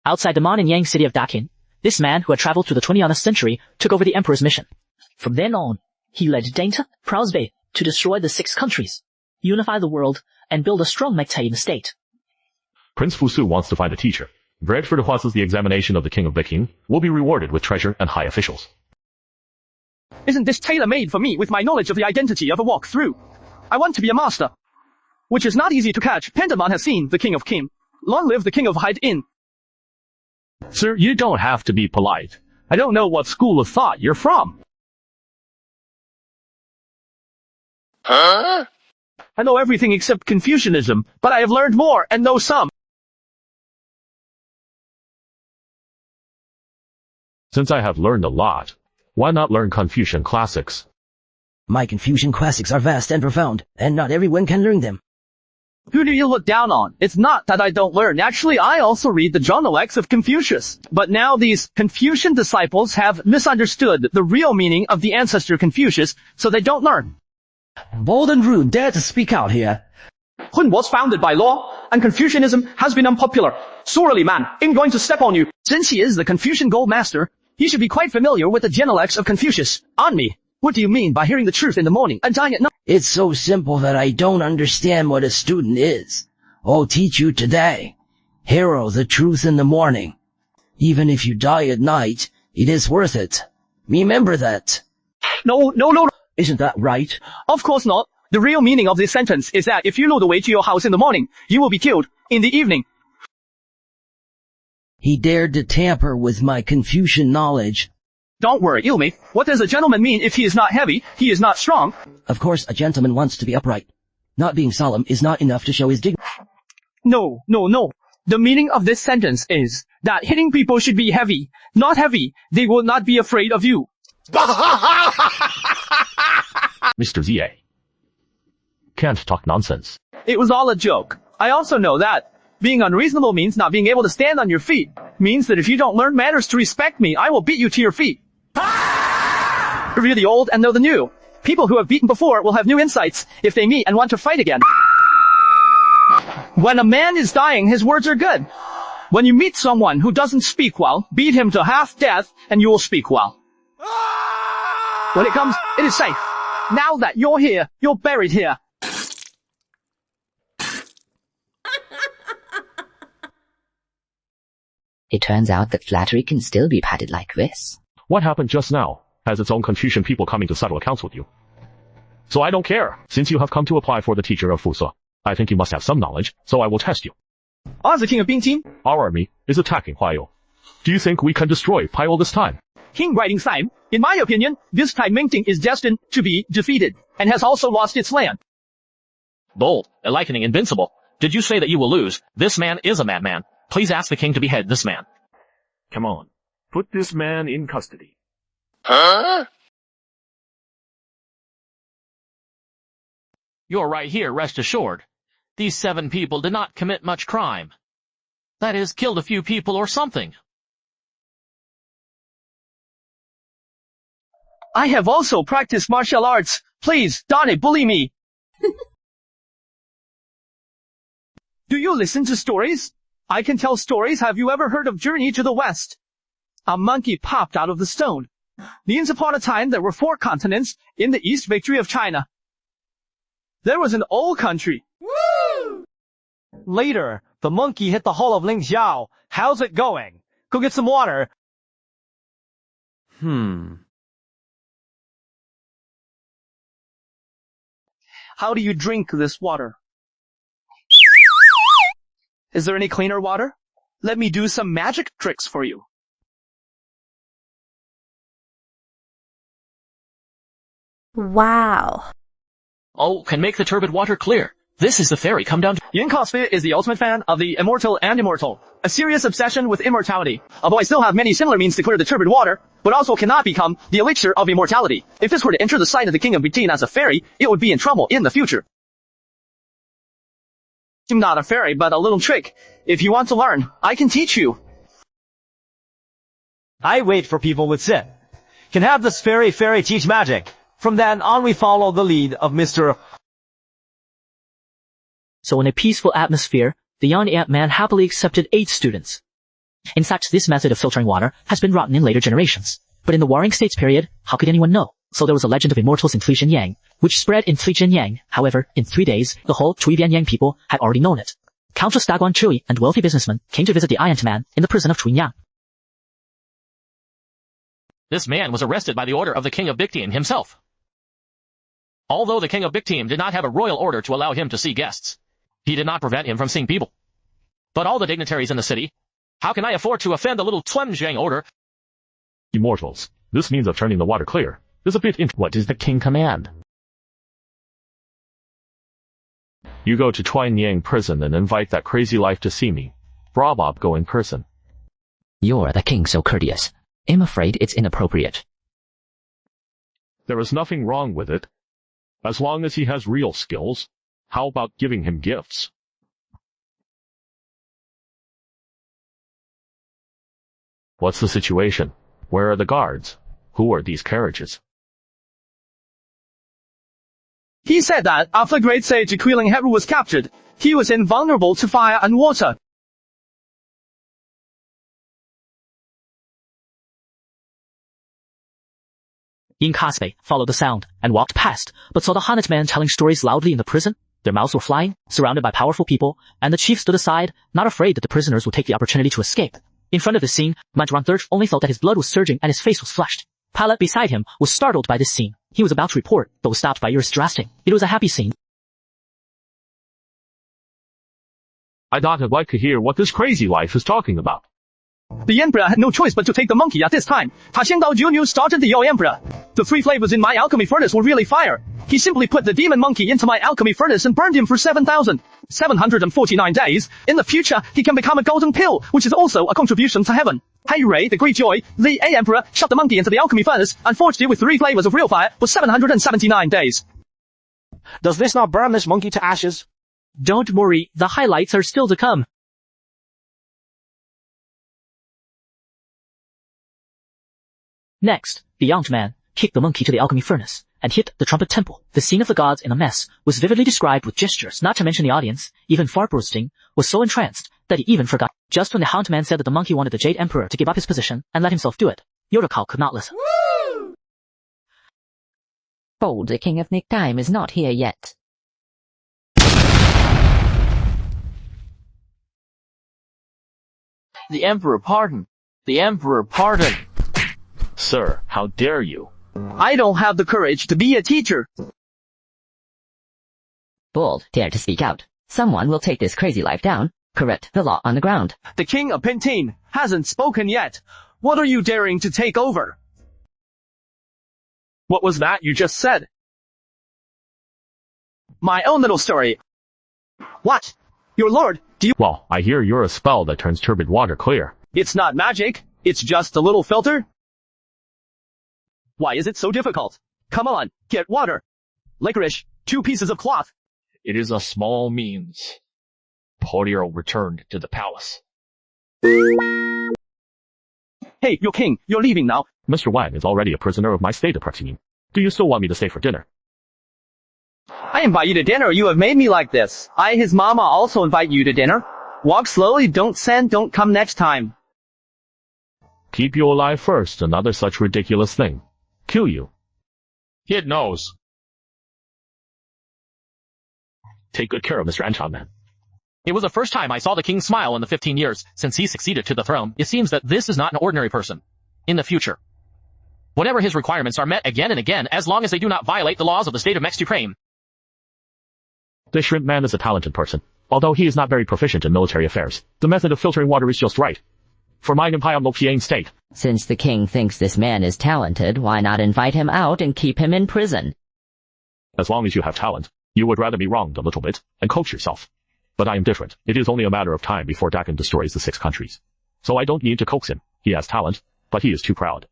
Outside the Mon and Yang city of Dakin, this man, who had traveled through the 20th century, took over the emperor's mission. From then on, he led Dainta Prousbe to destroy the 6 countries, unify the world, and build a strong Mektay state. Prince Fusu wants to find a teacher. Bradford passes the examination of the King of Peking, will be rewarded with treasure and high officials. Isn't this tailor-made for me with my knowledge of the identity of a walk-through? I want to be a master, which is not easy to catch. Panda Man has seen the King of Kim. Long live the King of Hide Inn. Sir, you don't have to be polite. I don't know what school of thought you're from. Huh? I know everything except Confucianism, but I have learned more and know some. Since I have learned a lot, why not learn Confucian classics? My Confucian classics are vast and profound, and not everyone can learn them. Who do you look down on? It's not that I don't learn. Actually, I also read the journals of Confucius. But now these Confucian disciples have misunderstood the real meaning of the ancestor Confucius, so they don't learn. Bold and rude, dare to speak out here. Hun was founded by law, and Confucianism has been unpopular. Sorely, man, I'm going to step on you. Since he is the Confucian gold master, he should be quite familiar with the genealogy of Confucius. On me. What do you mean by hearing the truth in the morning and dying at night? It's so simple that I don't understand what a student is. I'll teach you today. Hear the truth in the morning. Even if you die at night, it is worth it. Remember that. No. Isn't that right? Of course not. The real meaning of this sentence is that if you know the way to your house in the morning, you will be killed in the evening. He dared to tamper with my Confucian knowledge. Don't worry, Ilmi. What does a gentleman mean if he is not heavy, he is not strong? Of course, a gentleman wants to be upright. Not being solemn is not enough to show his dignity. No. The meaning of this sentence is that hitting people should be heavy. Not heavy. They will not be afraid of you. Mr. Z.A. Can't talk nonsense. It was all a joke. I also know that being unreasonable means not being able to stand on your feet. Means that if you don't learn manners to respect me, I will beat you to your feet. Review the old and know the new. People who have beaten before will have new insights if they meet and want to fight again. When a man is dying, his words are good. When you meet someone who doesn't speak well, beat him to half death and you will speak well. When it comes, it is safe. Now that you're here, you're buried here. It turns out that flattery can still be patted like this. What happened just now has its own Confucian people coming to settle accounts with you. So I don't care. Since you have come to apply for the teacher of Fusa, I think you must have some knowledge, so I will test you. As the king of Bingqin, our army is attacking Huaiyou. Do you think we can destroy Huaiyou this time? King Writing Time, in my opinion, this time Mingting is destined to be defeated, and has also lost its land. Bold, enlightening, invincible. Did you say that you will lose? This man is a madman. Please ask the king to behead this man. Come on. Put this man in custody. Huh? You're right here, rest assured. These 7 people did not commit much crime. That is, killed a few people or something. I have also practiced martial arts. Please, don't bully me. Do you listen to stories? I can tell stories. Have you ever heard of Journey to the West? A monkey popped out of the stone. Once upon a time, there were 4 continents in the East Victory of China. There was an old country. Woo! Later, the monkey hit the hull of Ling Xiao. How's it going? Go get some water. How do you drink this water? Is there any cleaner water? Let me do some magic tricks for you. Wow. Oh, can make the turbid water clear. This is the fairy come down to— Yin Cosby is the ultimate fan of the immortal and immortal. A serious obsession with immortality. Although I still have many similar means to clear the turbid water, but also cannot become the elixir of immortality. If this were to enter the sight of the king of Beijing as a fairy, it would be in trouble in the future. I'm not a fairy, but a little trick. If you want to learn, I can teach you. I wait for people with sin. Can have this fairy teach magic. From then on we follow the lead of Mr. So in a peaceful atmosphere, the young ant-man happily accepted 8 students. In fact, this method of filtering water has been rotten in later generations. But in the Warring States period, how could anyone know? So there was a legend of immortals in Flijianyang, which spread in Flijianyang. However, in 3 days, the whole Chuibianyang people had already known it. Countless Daguan Chui and wealthy businessmen came to visit the Ant Man in the prison of Chuinyang. This man was arrested by the order of the king of Bictian himself. Although the king of Bictian did not have a royal order to allow him to see guests, he did not prevent him from seeing people. But all the dignitaries in the city, how can I afford to offend the little Tuanzhang order? Immortals. This means of turning the water clear is a bit What does the king command? You go to Chuinyang prison and invite that crazy life to see me. Brabab go in person. You're the king so courteous. I'm afraid it's inappropriate. There is nothing wrong with it. As long as he has real skills. How about giving him gifts? What's the situation? Where are the guards? Who are these carriages? He said that after great sage Queeling Heru was captured, he was invulnerable to fire and water. Yin Kasbei followed the sound and walked past, but saw the Hanat man telling stories loudly in the prison. Their mouths were flying, surrounded by powerful people, and the chief stood aside, not afraid that the prisoners would take the opportunity to escape. In front of this scene, Majran Thurch only felt that his blood was surging and his face was flushed. Palat beside him was startled by this scene. He was about to report, but was stopped by Iris Drasting. It was a happy scene. I thought I'd like to hear what this crazy life is talking about. The emperor had no choice but to take the monkey at this time. Ta Xiangdao Junior started the Yo Emperor. The 3 flavors in my alchemy furnace were really fire. He simply put the demon monkey into my alchemy furnace and burned him for 7,749 days. In the future, he can become a golden pill, which is also a contribution to heaven. Hey Ray, the great joy, the A Emperor shot the monkey into the alchemy furnace and forged it with 3 flavors of real fire for 779 days. Does this not burn this monkey to ashes? Don't worry, the highlights are still to come. Next, the Ant Man kicked the monkey to the alchemy furnace and hit the trumpet temple. The scene of the gods in a mess was vividly described with gestures, not to mention the audience, even Farbrosting, was so entranced that he even forgot. Just when the Hound Man said that the monkey wanted the Jade Emperor to give up his position and let himself do it, Yodakal could not listen. Bold, the king of Nick Time is not here yet. The Emperor pardon! The Emperor pardon! Sir, how dare you? I don't have the courage to be a teacher. Bold, dare to speak out. Someone will take this crazy life down. Correct the law on the ground. The king of Pintine hasn't spoken yet. What are you daring to take over? What was that you just said? My own little story. What? Your lord, do you— Well, I hear you're a spell that turns turbid water clear. It's not magic. It's just a little filter. Why is it so difficult? Come on, get water. Licorice, 2 pieces of cloth. It is a small means. Portier returned to the palace. Hey, your king, you're leaving now. Mr. Wang is already a prisoner of my state oppression. Do you still want me to stay for dinner? I invite you to dinner. You have made me like this. I, his mama, also invite you to dinner. Walk slowly, don't send, don't come next time. Keep you alive first, another such ridiculous thing. Kill you. Kid knows. Take good care of Mr. Anton, man. It was the first time I saw the king smile in the 15 years since he succeeded to the throne. It seems that this is not an ordinary person. In the future, whatever his requirements are met again and again, as long as they do not violate the laws of the state of Mex Supreme. The shrimp man is a talented person. Although he is not very proficient in military affairs, the method of filtering water is just right. For mine Empire no Piang state. Since the king thinks this man is talented, why not invite him out and keep him in prison? As long as you have talent, you would rather be wronged a little bit and coach yourself. But I am different. It is only a matter of time before Dakin destroys the 6 countries. So I don't need to coax him. He has talent, but he is too proud.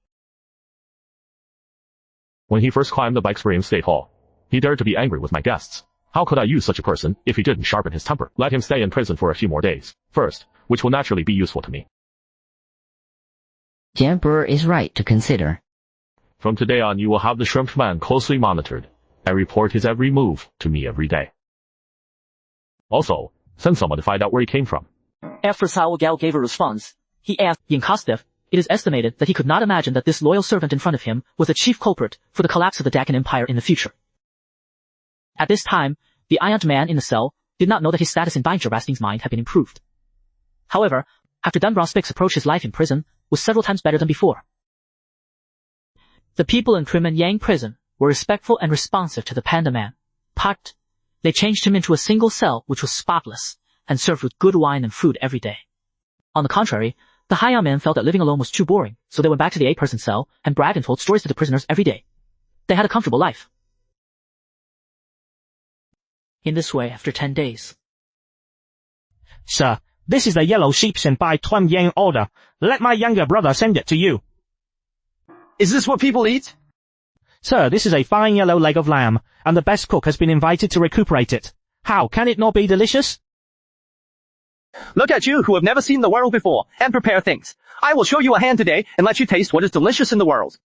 When he first climbed the Bikespring State Hall, he dared to be angry with my guests. How could I use such a person if he didn't sharpen his temper? Let him stay in prison for a few more days, first, which will naturally be useful to me. The emperor is right to consider. From today on, you will have the shrimp man closely monitored and report his every move to me every day. Also, send someone to find out where he came from. After Sao Gao gave a response, he asked Yin Kosthev, it is estimated that he could not imagine that this loyal servant in front of him was the chief culprit for the collapse of the Dakin Empire in the future. At this time, the Iant man in the cell did not know that his status in Bajrabastin's mind had been improved. However, after Dunbrosvik's approach, his life in prison was several times better than before. The people in Krimen Yang prison were respectful and responsive to the Panda Man, but they changed him into a single cell which was spotless and served with good wine and food every day. On the contrary, the Haya men felt that living alone was too boring, so they went back to the 8-person cell and bragged and told stories to the prisoners every day. They had a comfortable life. In this way, after 10 days. Sir, this is the yellow sheep sent by Tuan Yang order. Let my younger brother send it to you. Is this what people eat? Sir, this is a fine yellow leg of lamb, and the best cook has been invited to recuperate it. How can it not be delicious? Look at you who have never seen the world before and prepare things. I will show you a hand today and let you taste what is delicious in the world.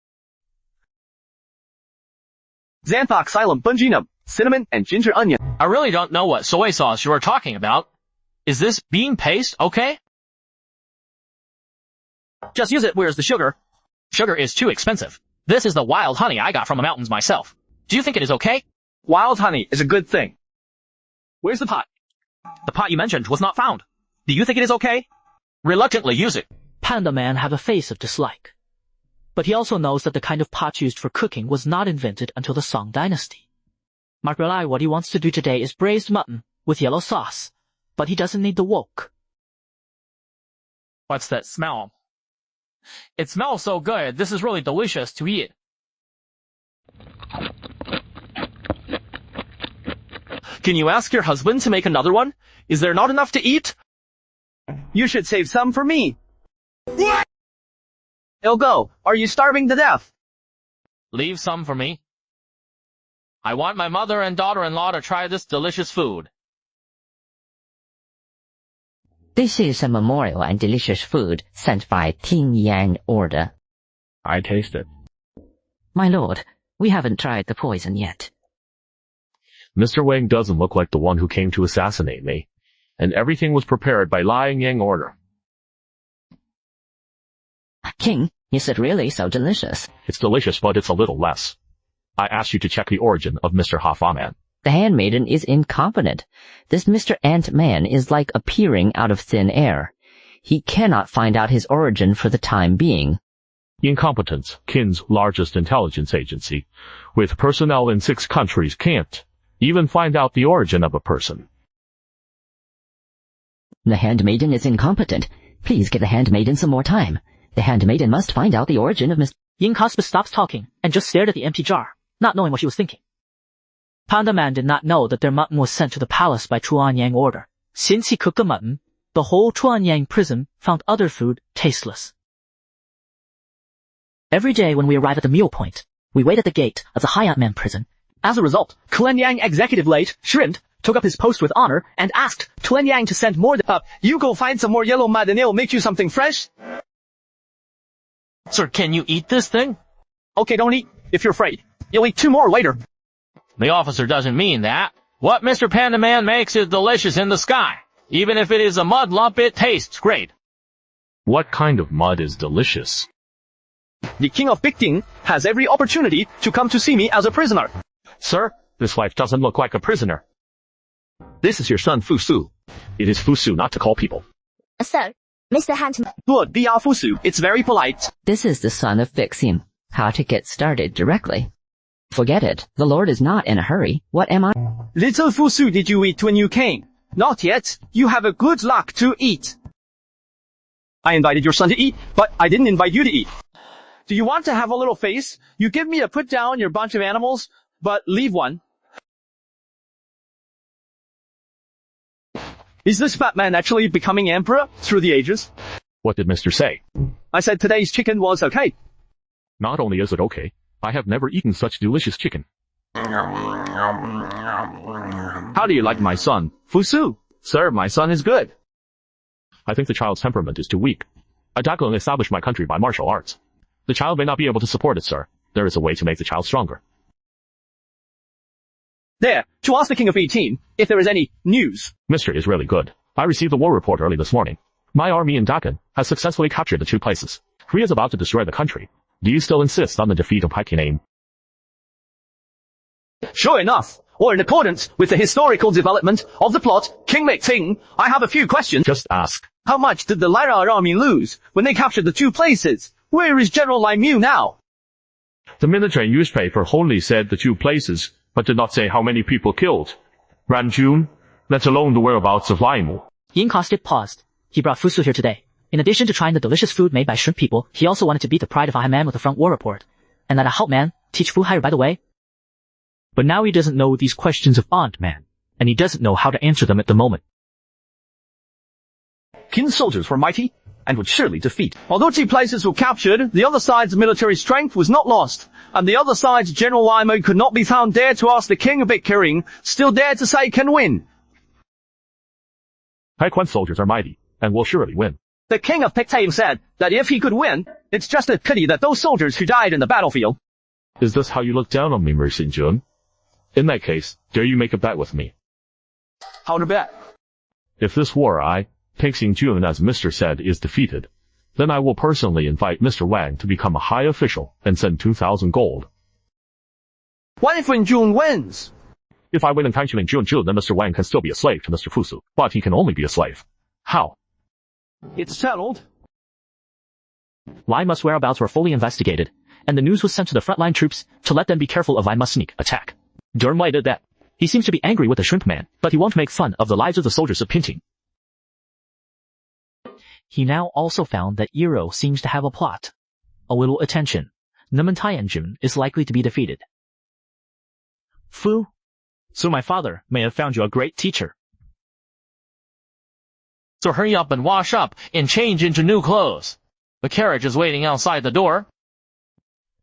Xanthox, xylem, bunginum, cinnamon, and ginger onion. I really don't know what soy sauce you are talking about. Is this bean paste okay? Just use it. Where's the sugar? Sugar is too expensive. This is the wild honey I got from the mountains myself. Do you think it is okay? Wild honey is a good thing. Where's the pot? The pot you mentioned was not found. Do you think it is okay? Reluctantly use it. Panda Man had a face of dislike. But he also knows that the kind of pot used for cooking was not invented until the Song dynasty. Mark Relai, what he wants to do today is braised mutton with yellow sauce, but he doesn't need the wok. What's that smell? It smells so good. This is really delicious to eat. Can you ask your husband to make another one? Is there not enough to eat? You should save some for me. What? Ilgo, are you starving to death? Leave some for me. I want my mother and daughter-in-law to try this delicious food. This is a memorial and delicious food sent by Ting Yan order. I taste it. My lord, we haven't tried the poison yet. Mr. Wang doesn't look like the one who came to assassinate me, and everything was prepared by Liang Yang order. King, is it really so delicious? It's delicious, but it's a little less. I asked you to check the origin of Mr. Ha-Fa-Man. The handmaiden is incompetent. This Mr. Ant-Man is like appearing out of thin air. He cannot find out his origin for the time being. Incompetence, Qin's largest intelligence agency, with personnel in 6 countries, can't even find out the origin of a person. The handmaiden is incompetent. Please give the handmaiden some more time. The handmaiden must find out the origin of Mr. Yin Kosthev stops talking and just stared at the empty jar, not knowing what she was thinking. Panda Man did not know that their mutton was sent to the palace by Chuan Yang order. Since he cooked the mutton, the whole Chuan Yang prison found other food tasteless. Every day when we arrive at the meal point, we wait at the gate of the Hayat Man prison. As a result, Tuan Yang executive late, Shrind, took up his post with honor and asked Tuan Yang to send more you go find some more yellow mud and it'll make you something fresh. Sir, can you eat this thing? Okay, don't eat if you're afraid. You'll eat 2 more later. The officer doesn't mean that. What Mr. Panda Man makes is delicious in the sky. Even if it is a mud lump, it tastes great. What kind of mud is delicious? The king of Bikting has every opportunity to come to see me as a prisoner. Sir, this wife doesn't look like a prisoner. This is your son Fusu. It is Fusu not to call people. Sir, Mr. Hantman. Good, be Fusu. It's very polite. This is the son of Fixim. How to get started directly. Forget it. The Lord is not in a hurry. What am I? Little Fusu, did you eat when you came? Not yet. You have a good luck to eat. I invited your son to eat, but I didn't invite you to eat. Do you want to have a little face? You give me a put down your bunch of animals, but leave one. Is this fat man actually becoming emperor through the ages? What did Mr. say? I said today's chicken was okay. Not only is it okay, I have never eaten such delicious chicken. How do you like my son? Fusu. Sir, my son is good. I think the child's temperament is too weak. I Daklin established my country by martial arts. The child may not be able to support it, sir. There is a way to make the child stronger. There, to ask the king of 18 if there is any news. Mystery is really good. I received the war report early this morning. My army in Dakin has successfully captured the 2 places. He is about to destroy the country. Do you still insist on the defeat of Peking? Sure enough, or in accordance with the historical development of the plot, King Mekting, I have a few questions. Just ask. How much did the Lyra army lose when they captured the 2 places? Where is General Lai Mu now? The military newspaper only said the 2 places, but did not say how many people killed. Ranjun, let alone the whereabouts of Lai Mu. Yin Kostit paused. He brought Fusu here today. In addition to trying the delicious food made by shrimp people, he also wanted to beat the pride of Man with a front war report. And let a Man teach Fu Hai, by the way. But now he doesn't know these questions of Man, and he doesn't know how to answer them at the moment. Qin's soldiers were mighty and would surely defeat. Although 2 places were captured, the other side's military strength was not lost, and the other side's General Lai Mu could not be found dare to ask the King of Bikkiring, still dare to say can win. Peiquan's soldiers are mighty and will surely win. The King of Pictane said that if he could win, it's just a pity that those soldiers who died in the battlefield. Is this how you look down on me, Mersin-jun? In that case, dare you make a bet with me? How to bet? If this war Pixing-jun, as Mr. said, is defeated, then I will personally invite Mr. Wang to become a high official and send 2,000 gold. What if when Jun wins? If I win in Tangqiling Jun, then Mr. Wang can still be a slave to Mr. Fusu, but he can only be a slave. How? It's settled. Lai Mu's whereabouts were fully investigated, and the news was sent to the frontline troops to let them be careful of Lai Mu's sneak attack. During Wei did that. He seems to be angry with the shrimp man, but he won't make fun of the lives of the soldiers of Pinting. He now also found that Iro seems to have a plot. A little attention. Nemen Tianjun is likely to be defeated. Fu, so my father may have found you a great teacher. So hurry up and wash up and change into new clothes. The carriage is waiting outside the door.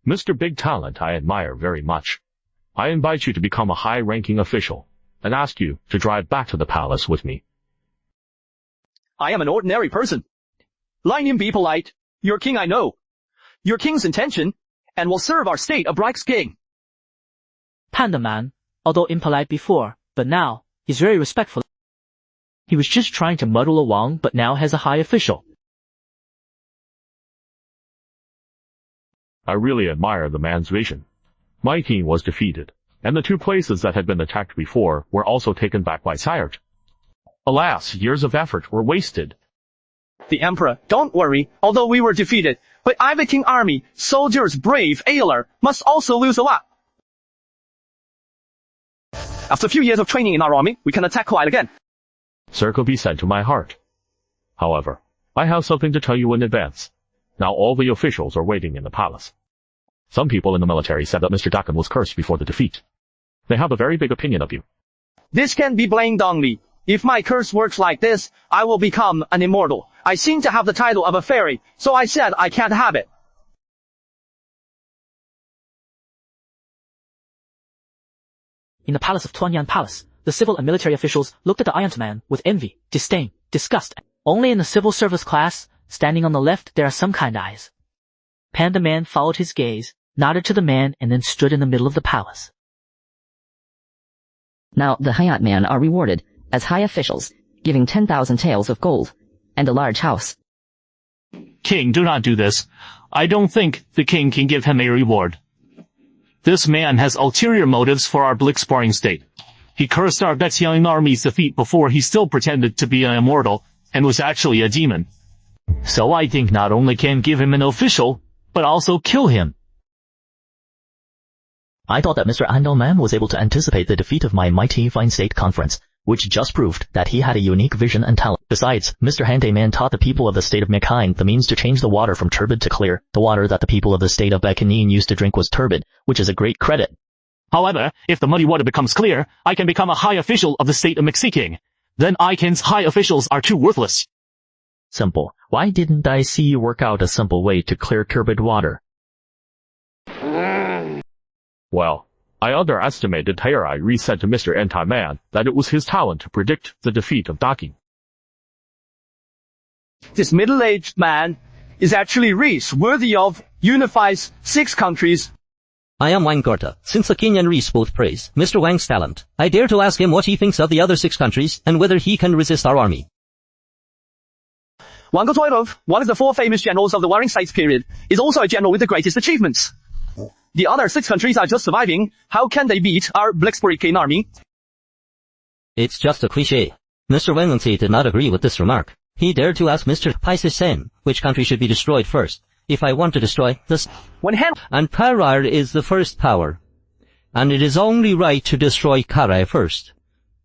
Mr. Big Talent, I admire very much. I invite you to become a high-ranking official and ask you to drive back to the palace with me. I am an ordinary person. Line him be polite. Your king I know. Your king's intention, and will serve our state of Reich's king. Panda Man, although impolite before, but now, he's very respectful. He was just trying to muddle along, but now has a high official. I really admire the man's vision. My king was defeated, and the 2 places that had been attacked before were also taken back by Sayert. Alas, years of effort were wasted. The Emperor, don't worry, although we were defeated, but Ivy King army, soldiers brave Ayler, must also lose a lot. After a few years of training in our army, we can attack Kuai again. Circle be said to my heart. However, I have something to tell you in advance. Now all the officials are waiting in the palace. Some people in the military said that Mr. Dakin was cursed before the defeat. They have a very big opinion of you. This can be blamed on me. If my curse works like this, I will become an immortal. I seem to have the title of a fairy, so I said I can't have it. In the palace of Tuanyan Palace, the civil and military officials looked at the Iron Man with envy, disdain, disgust. Only in the civil service class, standing on the left, there are some kind eyes. Panda Man followed his gaze, nodded to the man, and then stood in the middle of the palace. Now the Hayat Man are rewarded as high officials, giving 10,000 taels of gold and a large house. King, do not do this. I don't think the king can give him a reward. This man has ulterior motives for our blitzsparring state. He cursed our Bexiang army's defeat before he still pretended to be an immortal and was actually a demon. So I think not only can give him an official, but also kill him. I thought that Mr. Andelman was able to anticipate the defeat of my mighty fine state conference, which just proved that he had a unique vision and talent. Besides, Mr. Handeman taught the people of the state of Mekine the means to change the water from turbid to clear. The water that the people of the state of Bekanine used to drink was turbid, which is a great credit. However, if the muddy water becomes clear, I can become a high official of the state of Mexiking. Then Ican's high officials are too worthless. Simple. Why didn't I see you work out a simple way to clear turbid water? Well, I underestimated Tairai said to Mr. Anti-Man that it was his talent to predict the defeat of Dakin. This middle-aged man is actually Reese, worthy of unifies 6 countries. I am Wang Gorta. Since the king and Reese both praise Mr. Wang's talent, I dare to ask him what he thinks of the other 6 countries and whether he can resist our army. Wang Ge, one of the 4 famous generals of the Warring States period, is also a general with the greatest achievements. The other 6 countries are just surviving. How can they beat our Blitzkrieg army? It's just a cliché. Mr. Wengency did not agree with this remark. He dared to ask Mr. Paisisen which country should be destroyed first. If I want to destroy this, and Karar is the first power, and it is only right to destroy Karai first.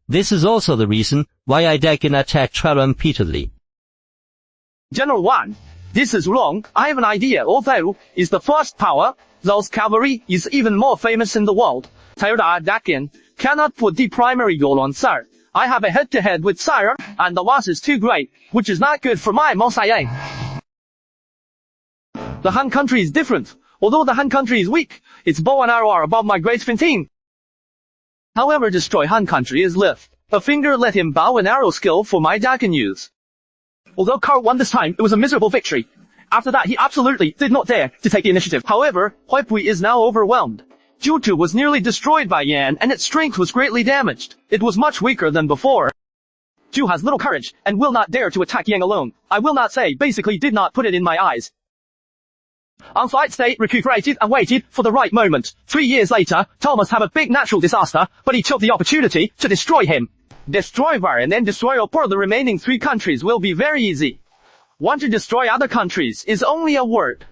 This is also the reason why I can attack Traram repeatedly. General Wan, this is wrong. I have an idea. Although is the first power, those cavalry is even more famous in the world. Tayuda Dakin cannot put the primary goal on Sire. I have a head-to-head with Sire, and the loss is too great, which is not good for my Mosaic. The Han country is different. Although the Han country is weak, its bow and arrow are above my great 15. However, destroy Han country is lift. A finger let him bow and arrow skill for my Dakin use. Although Karl won this time, it was a miserable victory. After that, he absolutely did not dare to take the initiative. However, Huipui is now overwhelmed. Jiutu was nearly destroyed by Yan, and its strength was greatly damaged. It was much weaker than before. Ju has little courage, and will not dare to attack Yang alone. I will not say basically did not put it in my eyes. On Fight State recuperated and waited for the right moment. 3 years later, Thomas had a big natural disaster, but he took the opportunity to destroy him. Destroy Var and then destroy Opor. The remaining 3 countries will be very easy. Want to destroy other countries is only a word.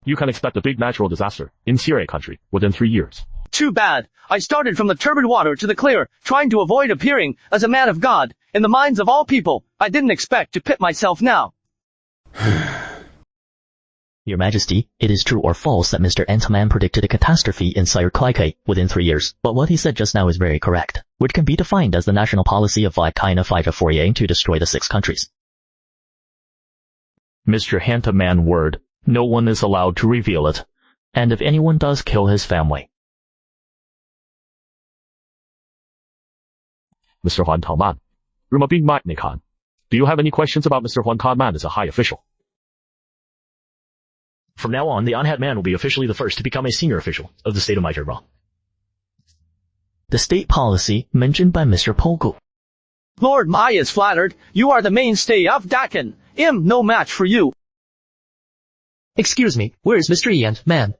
You can expect a big natural disaster in Syria country within 3 years. Too bad. I started from the turbid water to the clear, trying to avoid appearing as a man of God in the minds of all people. I didn't expect to pit myself now. Your Majesty, it is true or false that Mr. Ant-Man predicted a catastrophe in Sire Klaikai within 3 years, but what he said just now is very correct, which can be defined as the national policy of China Fighter Fourier to destroy the 6 countries. Mr. Ant-Man word, no one is allowed to reveal it, and if anyone does, kill his family. Mr. Huan Tangman, Rumabing Matnikan, do you have any questions about Mr. Huan Tangman as a high official? From now on, the Anhat man will be officially the first to become a senior official of the state of Maiterba. The state policy mentioned by Mr. Pogu. Lord Mai is flattered. You are the mainstay of Dakin. No match for you. Excuse me, where is Mr. Ant-Man?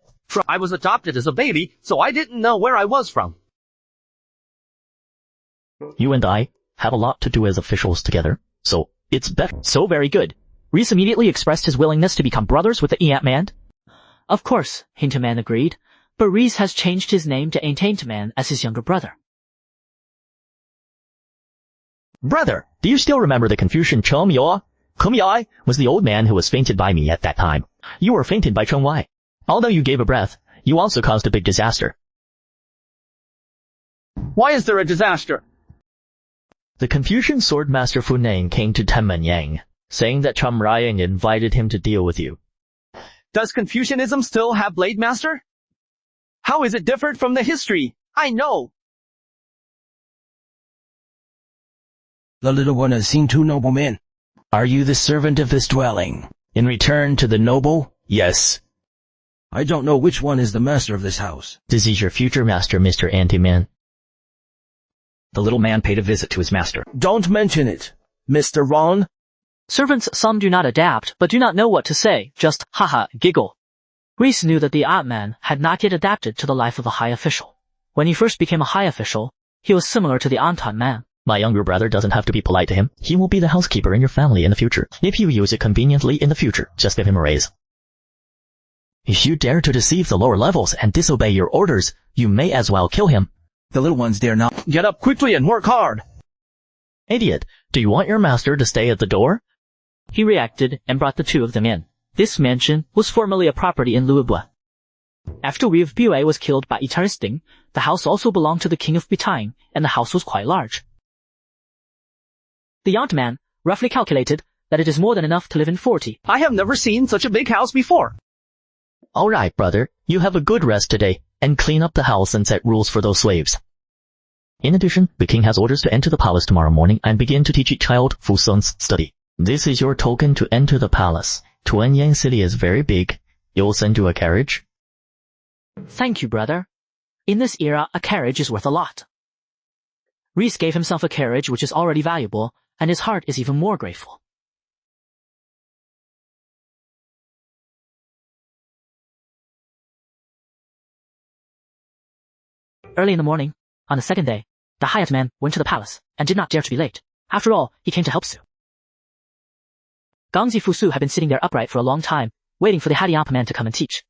I was adopted as a baby, so I didn't know where I was from. You and I have a lot to do as officials together, so it's better. So very good. Reese immediately expressed his willingness to become brothers with the Ant-Man. Of course, Ant-Man agreed, but Reese has changed his name to Ant-Man as his younger brother. Brother, do you still remember the Confucian Chom Yo? Kum Yai was the old man who was fainted by me at that time. You were fainted by Chong Wai. Although you gave a breath, you also caused a big disaster. Why is there a disaster? The Confucian sword master Fu Neng came to Tenman Yang, saying that Chum Ryan invited him to deal with you. Does Confucianism still have Blade Master? How is it different from the history? I know. The little one has seen 2 noblemen. Are you the servant of this dwelling? In return to the noble? Yes. I don't know which one is the master of this house. This is your future master, Mr. Ant-Man. The little man paid a visit to his master. Don't mention it, Mr. Ron. Servants some do not adapt, but do not know what to say, just haha, giggle. Reese knew that the Ant-Man had not yet adapted to the life of a high official. When he first became a high official, he was similar to the Anton man. My younger brother doesn't have to be polite to him. He will be the housekeeper in your family in the future. If you use it conveniently in the future, just give him a raise. If you dare to deceive the lower levels and disobey your orders, you may as well kill him. The little ones dare not. Get up quickly and work hard. Idiot, do you want your master to stay at the door? He reacted and brought the 2 of them in. This mansion was formerly a property in Luibua. After Wei of Bue was killed by Itaristing, the house also belonged to the king of Bitang, and the house was quite large. The Ant-Man roughly calculated that it is more than enough to live in 40. I have never seen such a big house before. All right, brother. You have a good rest today, and clean up the house and set rules for those slaves. In addition, the king has orders to enter the palace tomorrow morning and begin to teach each child Fu Sun's study. This is your token to enter the palace. Tuanyang City is very big. You'll send you a carriage. Thank you, brother. In this era, a carriage is worth a lot. Reese gave himself a carriage which is already valuable, and his heart is even more grateful. Early in the morning, on the second day, the hired man went to the palace and did not dare to be late. After all, he came to help Su. Gangzi Fusu had been sitting there upright for a long time, waiting for the Hadiampa man to come and teach.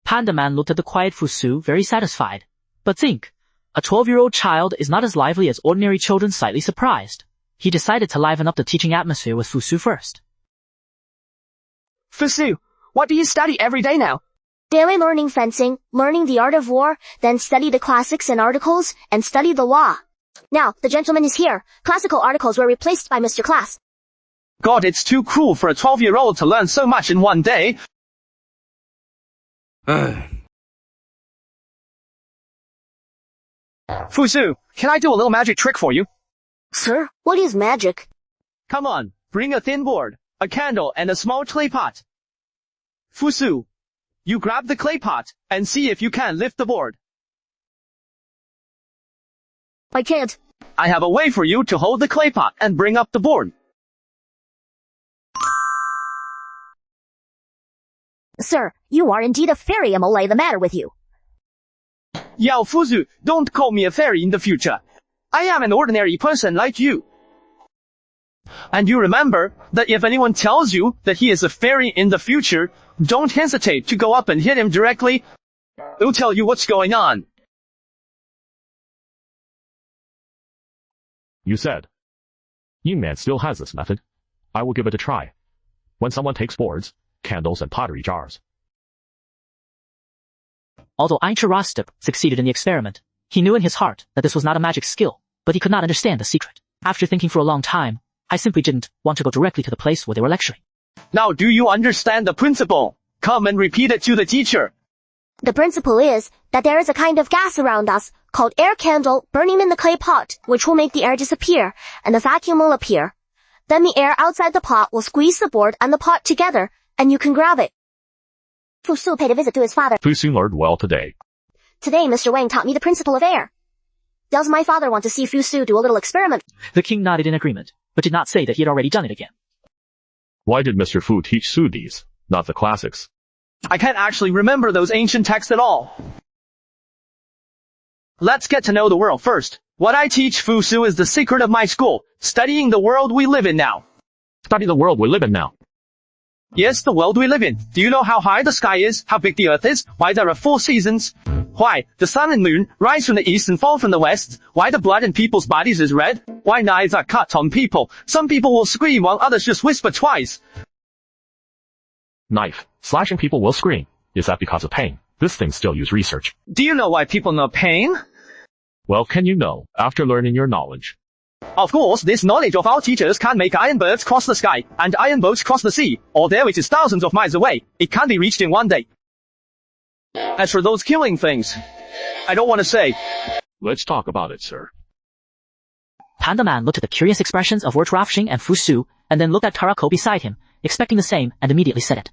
Panda Man looked at the quiet Fusu, very satisfied. But think, a 12-year-old child is not as lively as ordinary children, slightly surprised. He decided to liven up the teaching atmosphere with Fusu first. Fusu, what do you study every day now? Daily learning fencing, learning the art of war, then study the classics and articles, and study the law. Now, the gentleman is here. Classical articles were replaced by Mr. Class. God, it's too cruel for a 12-year-old to learn so much in one day. Fusu, can I do a little magic trick for you? Sir, what is magic? Come on, bring a thin board, a candle, and a small clay pot. Fusu, you grab the clay pot and see if you can lift the board. I can't. I have a way for you to hold the clay pot and bring up the board. Sir, you are indeed a fairy. Am I the matter with you? Yao Fusu, don't call me a fairy in the future. I am an ordinary person like you. And you remember that if anyone tells you that he is a fairy in the future, don't hesitate to go up and hit him directly. He'll tell you what's going on. You said. Yin Man still has this method. I will give it a try. When someone takes boards, candles, and pottery jars. Although Eincher Rostuk succeeded in the experiment, he knew in his heart that this was not a magic skill, but he could not understand the secret. After thinking for a long time, I simply didn't want to go directly to the place where they were lecturing. Now do you understand the principle? Come and repeat it to the teacher. The principle is that there is a kind of gas around us called air candle burning in the clay pot, which will make the air disappear, and a vacuum will appear. Then the air outside the pot will squeeze the board and the pot together, and you can grab it. Fusu paid a visit to his father. Fusu learned well today. Today Mr. Wang taught me the principle of air. Does my father want to see Fusu do a little experiment? The king nodded in agreement, but did not say that he had already done it again. Why did Mr. Fu teach Su these, not the classics? I can't actually remember those ancient texts at all. Let's get to know the world first. What I teach Fusu is the secret of my school, studying the world we live in now. Study the world we live in now. Yes, the world we live in. Do you know how high the sky is, how big the earth is, why there are 4 seasons? Why the sun and moon rise from the east and fall from the west? Why the blood in people's bodies is red? Why knives are cut on people? Some people will scream while others just whisper twice. Knife. Slashing people will scream. Is that because of pain? This thing still use research. Do you know why people know pain? Well, can you know, after learning your knowledge? Of course, this knowledge of our teachers can make iron birds cross the sky, and iron boats cross the sea, or there which is thousands of miles away. It can be reached in one day. As for those killing things, I don't want to say. Let's talk about it, sir. Panda Man looked at the curious expressions of Wertrafshing and Fusu, and then looked at Tarako beside him, expecting the same, and immediately said it.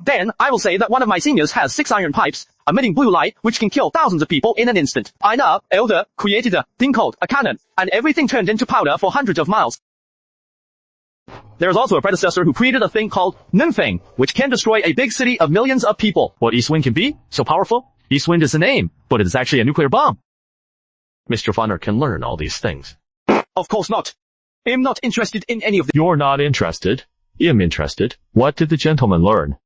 Then, I will say that one of my seniors has 6 iron pipes, emitting blue light, which can kill thousands of people in an instant. Einer, elder, created a thing called a cannon, and everything turned into powder for hundreds of miles. There is also a predecessor who created a thing called Nunfeng, which can destroy a big city of millions of people. What East Wind can be? So powerful? East Wind is the name, but it is actually a nuclear bomb. Mr. Funner can learn all these things. Of course not. I'm not interested in any of them. You're not interested. I'm interested. What did the gentleman learn?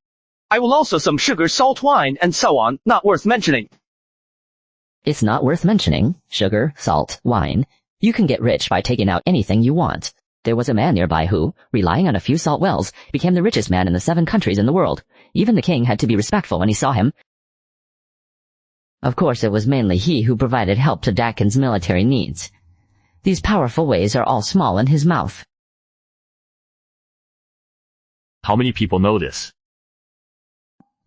I will also some sugar, salt, wine, and so on, not worth mentioning. It's not worth mentioning. Sugar, salt, wine. You can get rich by taking out anything you want. There was a man nearby who, relying on a few salt wells, became the richest man in the 7 countries in the world. Even the king had to be respectful when he saw him. Of course, it was mainly he who provided help to Dakin's military needs. These powerful ways are all small in his mouth. How many people know this?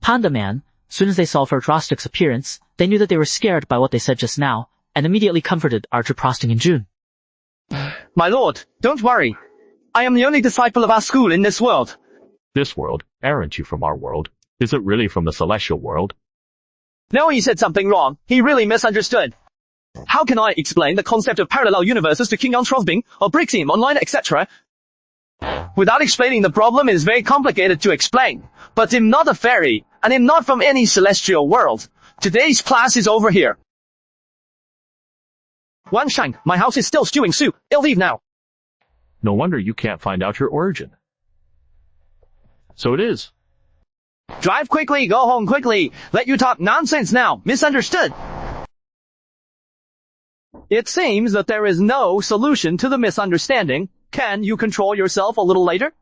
Panda Man, soon as they saw Wertrafstuk's appearance, they knew that they were scared by what they said just now, and immediately comforted Archer Prosting in June. My lord, don't worry. I am the only disciple of our school in this world. This world? Aren't you from our world? Is it really from the celestial world? No, he said something wrong. He really misunderstood. How can I explain the concept of parallel universes to King Yang Trosbing or Brixim online, etc.? Without explaining the problem is very complicated to explain. But I'm not a fairy, and I'm not from any celestial world. Today's class is over here. Wan Shang, my house is still stewing soup. I'll leave now. No wonder you can't find out your origin. So it is. Drive quickly, go home quickly. Let you talk nonsense now. Misunderstood. It seems that there is no solution to the misunderstanding. Can you control yourself a little later?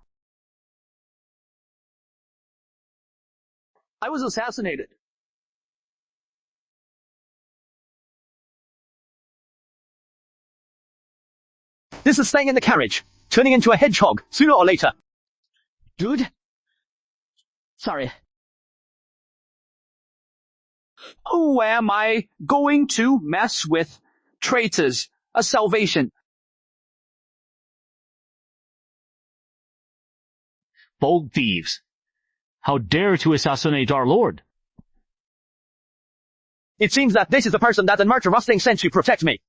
I was assassinated. This is staying in the carriage, turning into a hedgehog, sooner or later. Dude? Sorry. Who am I going to mess with? Traitors, a salvation. Bold thieves. How dare to assassinate our lord? It seems that this is the person that the murder Rustling sent to protect me.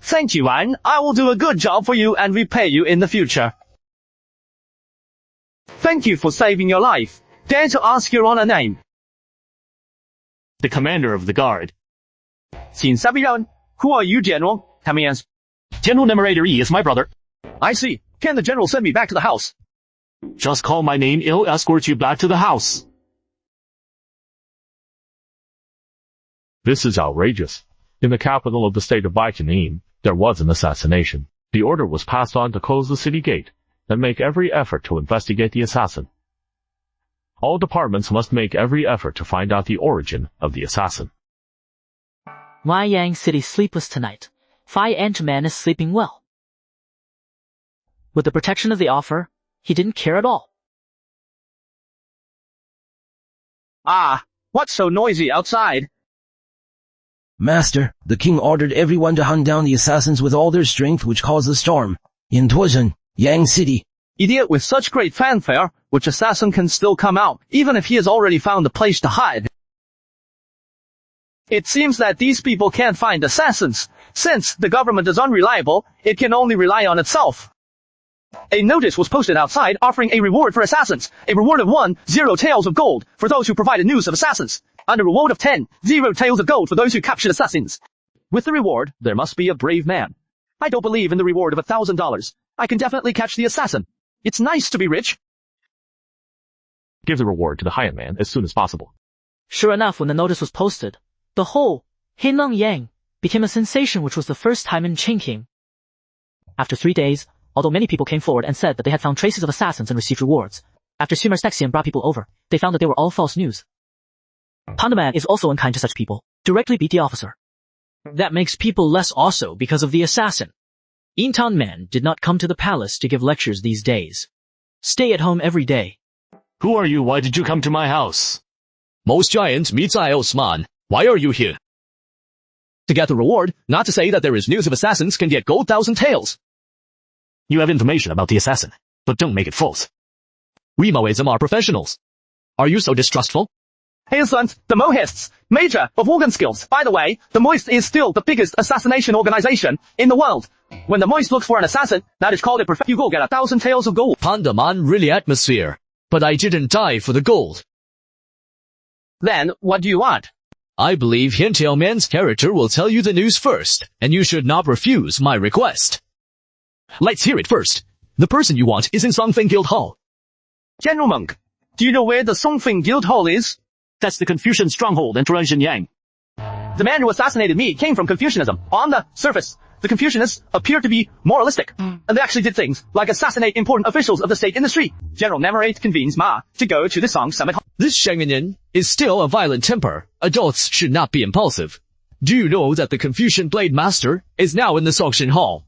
Thank you, Anne. I will do a good job for you and repay you in the future. Thank you for saving your life. Dare to ask your honor name? The commander of the guard. Who are you, General? Tamians. General Numerator E is my brother. I see. Can the General send me back to the house? Just call my name, I'll escort you back to the house. This is outrageous. In the capital of the state of Baijinim, there was an assassination. The order was passed on to close the city gate and make every effort to investigate the assassin. All departments must make every effort to find out the origin of the assassin. Yang City sleepless tonight. Ant-Man is sleeping well. With the protection of the offer, he didn't care at all. Ah, what's so noisy outside? Master, the king ordered everyone to hunt down the assassins with all their strength, which caused the storm. In Tuazhen, Yang City. Idiot, with such great fanfare, which assassin can still come out, even if he has already found a place to hide? It seems that these people can't find assassins. Since the government is unreliable, it can only rely on itself. A notice was posted outside offering a reward for assassins. A reward of 10 taels of gold for those who provided news of assassins. And a reward of 10 taels of gold for those who captured assassins. With the reward, there must be a brave man. I don't believe in the reward of $1,000. I can definitely catch the assassin. It's nice to be rich. Give the reward to the Haiyan man as soon as possible. Sure enough, when the notice was posted, the whole Heineng Yang became a sensation, which was the first time in Chingking. After 3 days, although many people came forward and said that they had found traces of assassins and received rewards, after Sumer Stexian brought people over, they found that they were all false news. Panda Man is also unkind to such people. Directly beat the officer. That makes people less also because of the assassin. Intan Man did not come to the palace to give lectures these days. Stay at home every day. Who are you? Why did you come to my house? Most giant Mizai Osman. Why are you here? To get the reward, not to say that there is news of assassins can get gold 1,000 taels. You have information about the assassin, but don't make it false. We Maoism are professionals. Are you so distrustful? Hey, sons, the Mohists, major of organ skills. By the way, the Moist is still the biggest assassination organization in the world. When the Moist looks for an assassin, that is called a you go get 1,000 taels of gold. Panda Man really atmosphere, but I didn't die for the gold. Then, what do you want? I believe Hintail Man's character will tell you the news first, and you should not refuse my request. Let's hear it first. The person you want is in Songfeng Guild Hall. General Monk, do you know where the Songfeng Guild Hall is? That's the Confucian stronghold in Tuazhen Yang. The man who assassinated me came from Confucianism. On the surface, the Confucianists appear to be moralistic, and they actually did things like assassinate important officials of the state in the street. General Nemerate convenes Ma to go to the Song Summit Hall. This Shangyan is still a violent temper. Adults should not be impulsive. Do you know that the Confucian Blade Master is now in the Songshan Hall?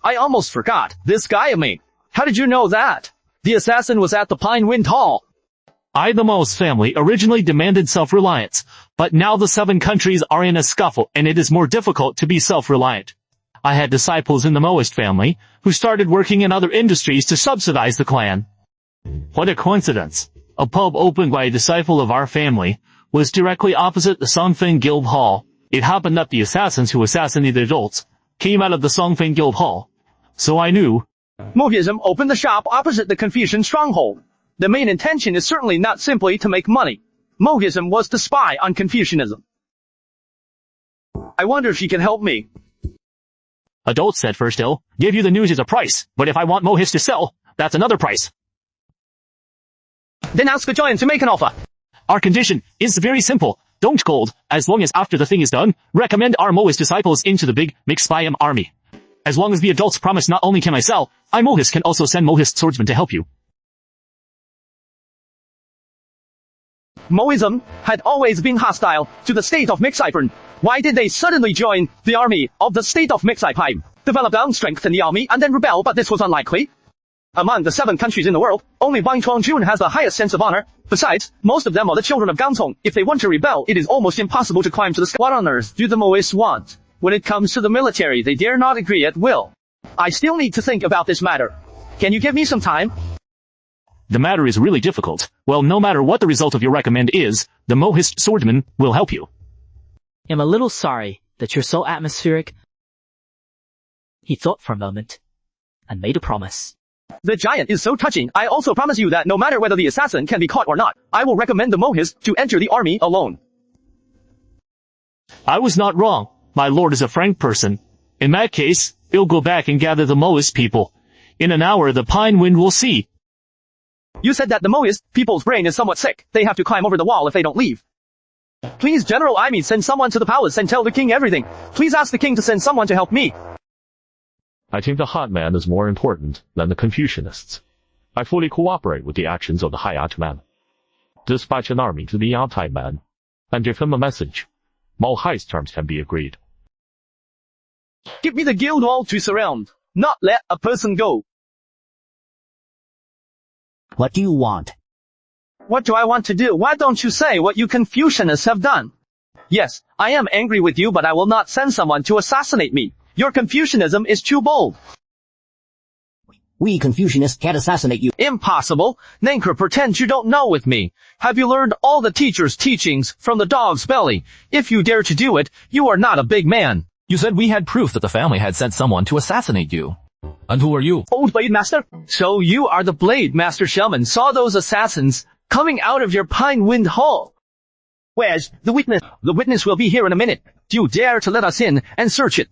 I almost forgot. This guy of me. How did you know that? The assassin was at the Pine Wind Hall. I, the Maoist family, originally demanded self-reliance, but now the 7 countries are in a scuffle, and it is more difficult to be self-reliant. I had disciples in the Maoist family who started working in other industries to subsidize the clan. What a coincidence. A pub opened by a disciple of our family was directly opposite the Songfeng Guild Hall. It happened that the assassins who assassinated the adults came out of the Songfeng Guild Hall. So I knew. Mohism opened the shop opposite the Confucian stronghold. The main intention is certainly not simply to make money. Mohism was to spy on Confucianism. I wonder if you can help me. Adults said first he'll give you the news as a price, but if I want Mohis to sell, that's another price. Then ask the giant to make an offer. Our condition is very simple. Don't scold, as long as after the thing is done, recommend our Mohis disciples into the big Mixbiam army. As long as the adults promise not only can I sell, I Mohis can also send Mohis swordsmen to help you. Mohism had always been hostile to the state of Mixipern. Why did they suddenly join the army of the state of Mixipine, develop their own strength in the army, and then rebel? But this was unlikely. Among the 7 countries in the world, only Wang Chuangjun has the highest sense of honor. Besides, most of them are the children of Gangcong. If they want to rebel, it is almost impossible to climb to the sky. What on earth do the Mohis want? When it comes to the military, they dare not agree at will. I still need to think about this matter. Can you give me some time? The matter is really difficult. Well, no matter what the result of your recommend is, the Mohist swordsman will help you. I'm a little sorry that you're so atmospheric. He thought for a moment and made a promise. The giant is so touching. I also promise you that no matter whether the assassin can be caught or not, I will recommend the Mohis to enter the army alone. I was not wrong. My lord is a frank person. In that case, he'll go back and gather the Mohis people. In an hour, the Pine Wind will see. You said that the Mohis people's brain is somewhat sick. They have to climb over the wall if they don't leave. Please, General Imi, send someone to the palace and tell the king everything. Please ask the king to send someone to help me. I think the Hot Man is more important than the Confucianists. I fully cooperate with the actions of the Hayat Man. Dispatch an army to the Yatai Man, and give him a message. Mao Hai's terms can be agreed. Give me the guild wall to surround, not let a person go. What do you want? What do I want to do? Why don't you say what you Confucianists have done? Yes, I am angry with you, but I will not send someone to assassinate me. Your Confucianism is too bold. We Confucianists can't assassinate you. Impossible. Nankra, pretend you don't know with me. Have you learned all the teacher's teachings from the dog's belly? If you dare to do it, you are not a big man. You said we had proof that the family had sent someone to assassinate you. And who are you? Old Blade Master. So you are the Blade Master Shaman. Saw those assassins coming out of your Pine Wind Hall. Where's the witness? The witness will be here in a minute. Do you dare to let us in and search it?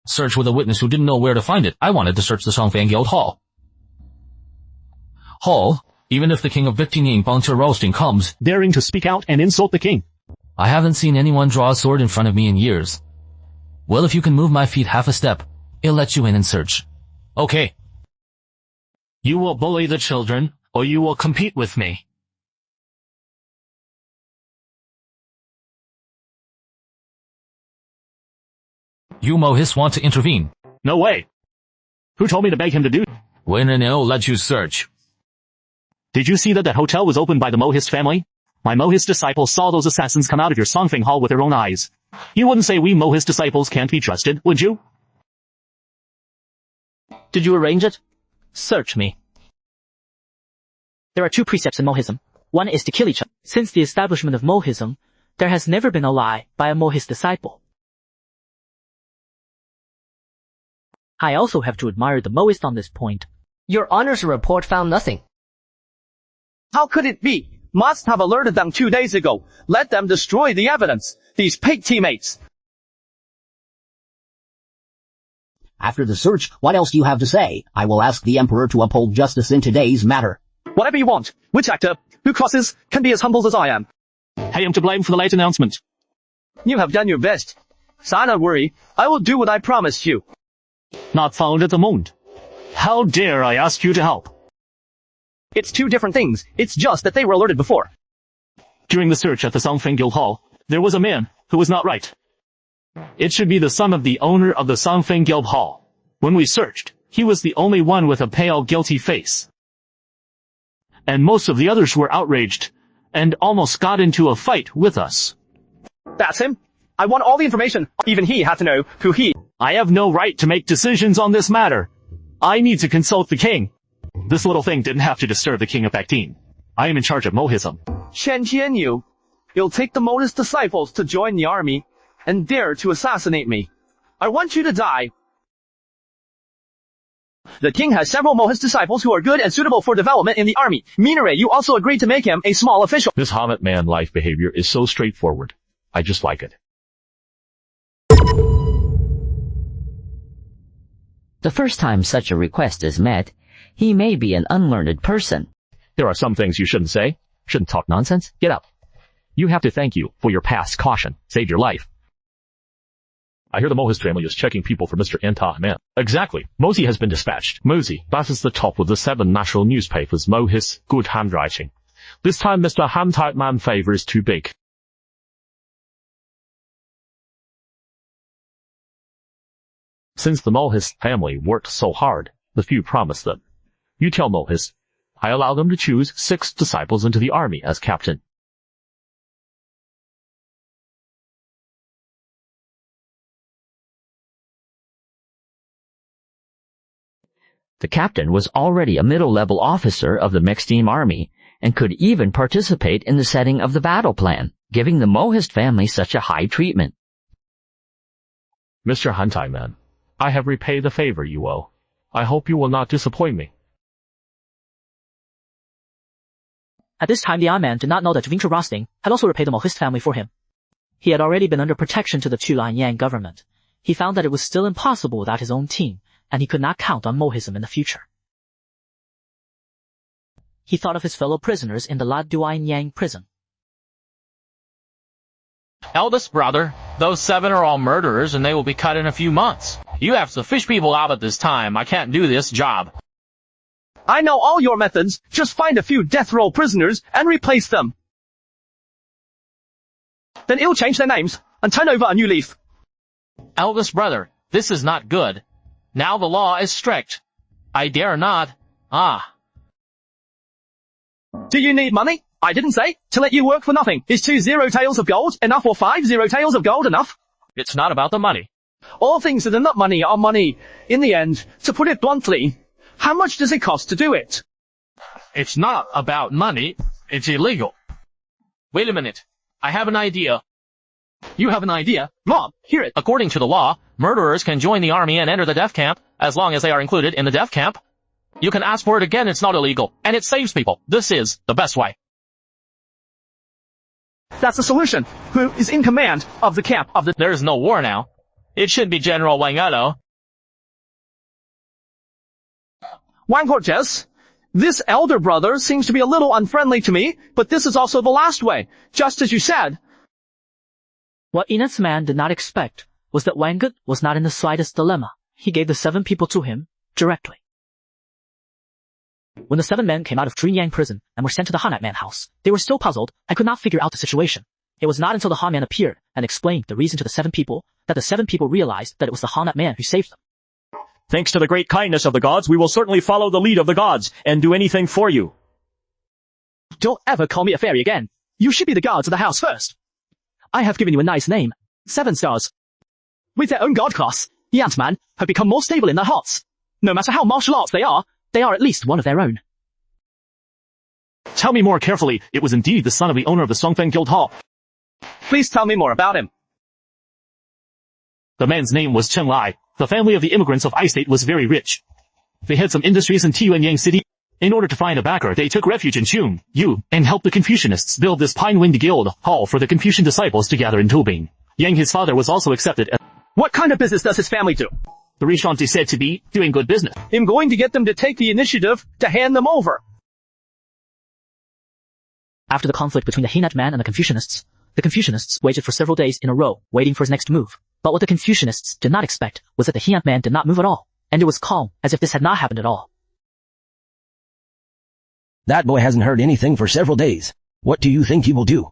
Search with a witness who didn't know where to find it. I wanted to search the Songfang Guild Hall. Even if the king of Victinin Bangtir Roasting comes, daring to speak out and insult the king. I haven't seen anyone draw a sword in front of me in years. Well, if you can move my feet half a step, I'll let you in and search. Okay. You will bully the children, or you will compete with me. You Mohis want to intervene. No way. Who told me to beg him to do? When and I'll let you search. Did you see that hotel was opened by the Mohist family? My Mohist disciples saw those assassins come out of your Songfeng Hall with their own eyes. You wouldn't say we Mohist disciples can't be trusted, would you? Did you arrange it? Search me. There are 2 precepts in Mohism. One is to kill each other. Since the establishment of Mohism, there has never been a lie by a Mohist disciple. I also have to admire the Mohist on this point. Your honor's report found nothing. How could it be? Must have alerted them 2 days ago. Let them destroy the evidence. These pig teammates. After the search, what else do you have to say? I will ask the emperor to uphold justice in today's matter. Whatever you want. Which actor, who crosses, can be as humble as I am. I am to blame for the late announcement. You have done your best. So not worry. I will do what I promised you. Not found at the moment. How dare I ask you to help? It's 2 different things. It's just that they were alerted before. During the search at the Songfeng Guild Hall, there was a man who was not right. It should be the son of the owner of the Songfeng Guild Hall. When we searched, he was the only one with a pale, guilty face. And most of the others were outraged, and almost got into a fight with us. That's him. I want all the information. Even he had to know who he... I have no right to make decisions on this matter. I need to consult the king. This little thing didn't have to disturb the king of Bakhtin. I am in charge of Mohism. Shen Jianyu, you'll take the Mohist disciples to join the army, and dare to assassinate me. I want you to die. The king has several Mohist disciples who are good and suitable for development in the army. Minare, you also agreed to make him a small official. This Hamat man life behavior is so straightforward. I just like it. The first time such a request is met, he may be an unlearned person. There are some things you shouldn't say. Shouldn't talk nonsense. Get up. You have to thank you for your past caution. Saved your life. I hear the Mohist family is checking people for Mr. Anti-Man. Exactly. Mosi has been dispatched. Mosi, that is the top of the 7 national newspapers. Mohist, good handwriting. This time Mr. Anti-Man favor is too big. Since the Mohist family worked so hard, the few promised them. You tell Mohist, I allow them to choose 6 disciples into the army as captain. The captain was already a middle-level officer of the Mexteam army and could even participate in the setting of the battle plan, giving the Mohist family such a high treatment. Mr. Anti-Man, I have repaid the favor you owe. I hope you will not disappoint me. At this time, the Iron-Man did not know that Vintra Rosting had also repaid the Mohist family for him. He had already been under protection to the Chulan Yang government. He found that it was still impossible without his own team, and he could not count on Mohism in the future. He thought of his fellow prisoners in the La Duan Yang prison. Eldest brother, those 7 are all murderers and they will be cut in a few months. You have to fish people out at this time. I can't do this job. I know all your methods. Just find a few death row prisoners and replace them. Then it'll change their names and turn over a new leaf. Eldest brother, this is not good. Now the law is strict. I dare not. Do you need money? I didn't say to let you work for nothing. Is 2 0 taels of gold enough or 5 0 taels of gold enough? It's not about the money. All things that are not money are money. In the end, to put it bluntly, how much does it cost to do it? It's not about money. It's illegal. Wait a minute. I have an idea. You have an idea? Mom, hear it. According to the law, murderers can join the army and enter the death camp, as long as they are included in the death camp. You can ask for it again, it's not illegal, and it saves people. This is the best way. That's the solution. Who is in command of the camp of the... There's no war now. It should be General Wang Edo. Wang Cortez, this elder brother seems to be a little unfriendly to me, but this is also the last way, just as you said. What Enid's man did not expect was that Wang Gut was not in the slightest dilemma. He gave the 7 people to him directly. When the 7 men came out of Tree Yang prison and were sent to the Hanat Man house, they were still puzzled and could not figure out the situation. It was not until the Han Man appeared and explained the reason to the 7 people that the 7 people realized that it was the Hanat Man who saved them. Thanks to the great kindness of the gods, we will certainly follow the lead of the gods and do anything for you. Don't ever call me a fairy again. You should be the guards of the house first. I have given you a nice name. 7 stars. With their own god class, the Ant-Man have become more stable in their hearts. No matter how martial arts they are at least one of their own. Tell me more carefully. It was indeed the son of the owner of the Songfeng Guild Hall. Please tell me more about him. The man's name was Chen Lai. The family of the immigrants of I-State was very rich. They had some industries in Tianyang City. In order to find a backer, they took refuge in Chun, Yu, and helped the Confucianists build this Pine Wind Guild Hall for the Confucian disciples to gather in Tubing. Yang, his father, was also accepted as... What kind of business does his family do? The Rishant is said to be doing good business. I'm going to get them to take the initiative to hand them over. After the conflict between the Hinat man and the Confucianists waited for several days in a row, waiting for his next move. But what the Confucianists did not expect was that the Hinat man did not move at all, and it was calm, as if this had not happened at all. That boy hasn't heard anything for several days. What do you think he will do?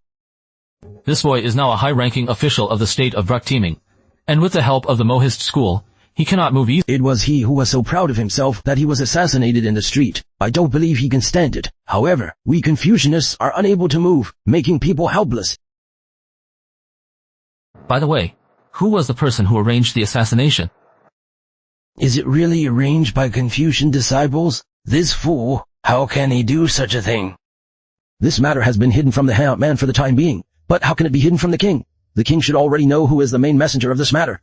This boy is now a high-ranking official of the state of Braktiming, and with the help of the Mohist school, he cannot move easily. It was he who was so proud of himself that he was assassinated in the street. I don't believe he can stand it. However, we Confucianists are unable to move, making people helpless. By the way, who was the person who arranged the assassination? Is it really arranged by Confucian disciples? This fool, how can he do such a thing? This matter has been hidden from the Hanat man for the time being, but how can it be hidden from the king? The king should already know who is the main messenger of this matter.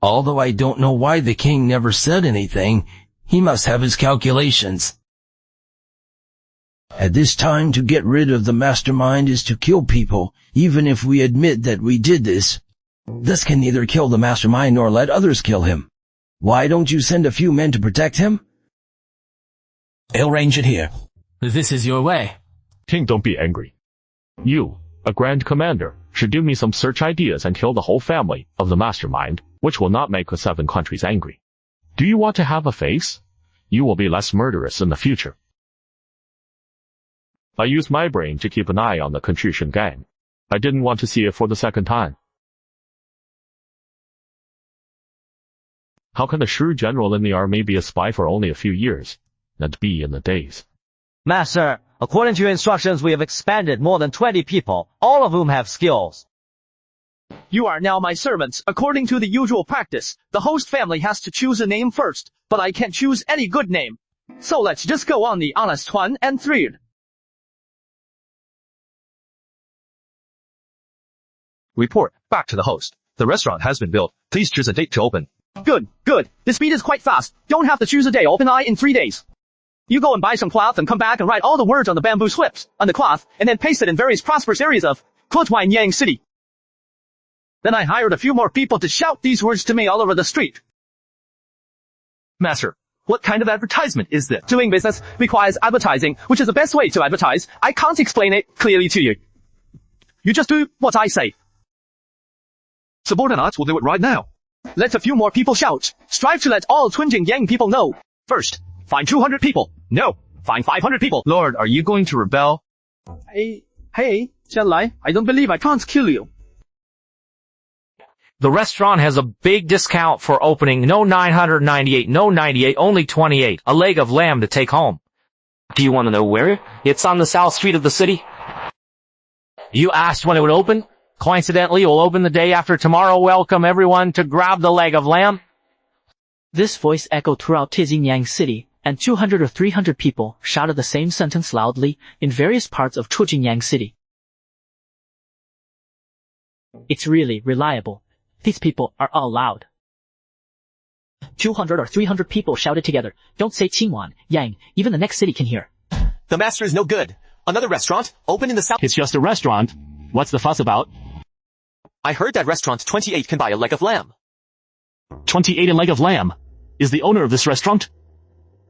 Although I don't know why the king never said anything, he must have his calculations. At this time, to get rid of the mastermind is to kill people, even if we admit that we did this. This can neither kill the mastermind nor let others kill him. Why don't you send a few men to protect him? I'll arrange it here. This is your way. King, don't be angry. You, a grand commander, should give me some search ideas and kill the whole family of the mastermind, which will not make the 7 countries angry. Do you want to have a face? You will be less murderous in the future. I used my brain to keep an eye on the Confucian gang. I didn't want to see it for the second time. How can a shrewd general in the army be a spy for only a few years, and be in the days? Master, according to your instructions, we have expanded more than 20 people, all of whom have skills. You are now my servants. According to the usual practice, the host family has to choose a name first, but I can't choose any good name. So let's just go on the honest one and thread. Report back to the host. The restaurant has been built. Please choose a date to open. Good, good. The speed is quite fast. Don't have to choose a day. Open in 3 days. You go and buy some cloth and come back and write all the words on the bamboo slips on the cloth, and then paste it in various prosperous areas of Yang City. Then I hired a few more people to shout these words to me all over the street. Master, what kind of advertisement is this? Doing business requires advertising, which is the best way to advertise. I can't explain it clearly to you. You just do what I say. Subordinates will do it right now. Let a few more people shout. Strive to let all Yang people know. First, find 200 people. No, find 500 people. Lord, are you going to rebel? Hey, Jianlai, I don't believe I can't kill you. The restaurant has a big discount for opening. No 998, no 98, only 28. A leg of lamb to take home. Do you want to know where? It's on the south street of the city. You asked when it would open? Coincidentally, it will open the day after tomorrow. Welcome everyone to grab the leg of lamb. This voice echoed throughout Yang City, and 200 or 300 people shouted the same sentence loudly in various parts of Yang City. It's really reliable. These people are all loud. 200 or 300 people shouted together. Don't say Qingwan, Yang, even the next city can hear. The master is no good. Another restaurant, open in the south. It's just a restaurant. What's the fuss about? I heard that restaurant 28 can buy a leg of lamb. 28 a leg of lamb? Is the owner of this restaurant?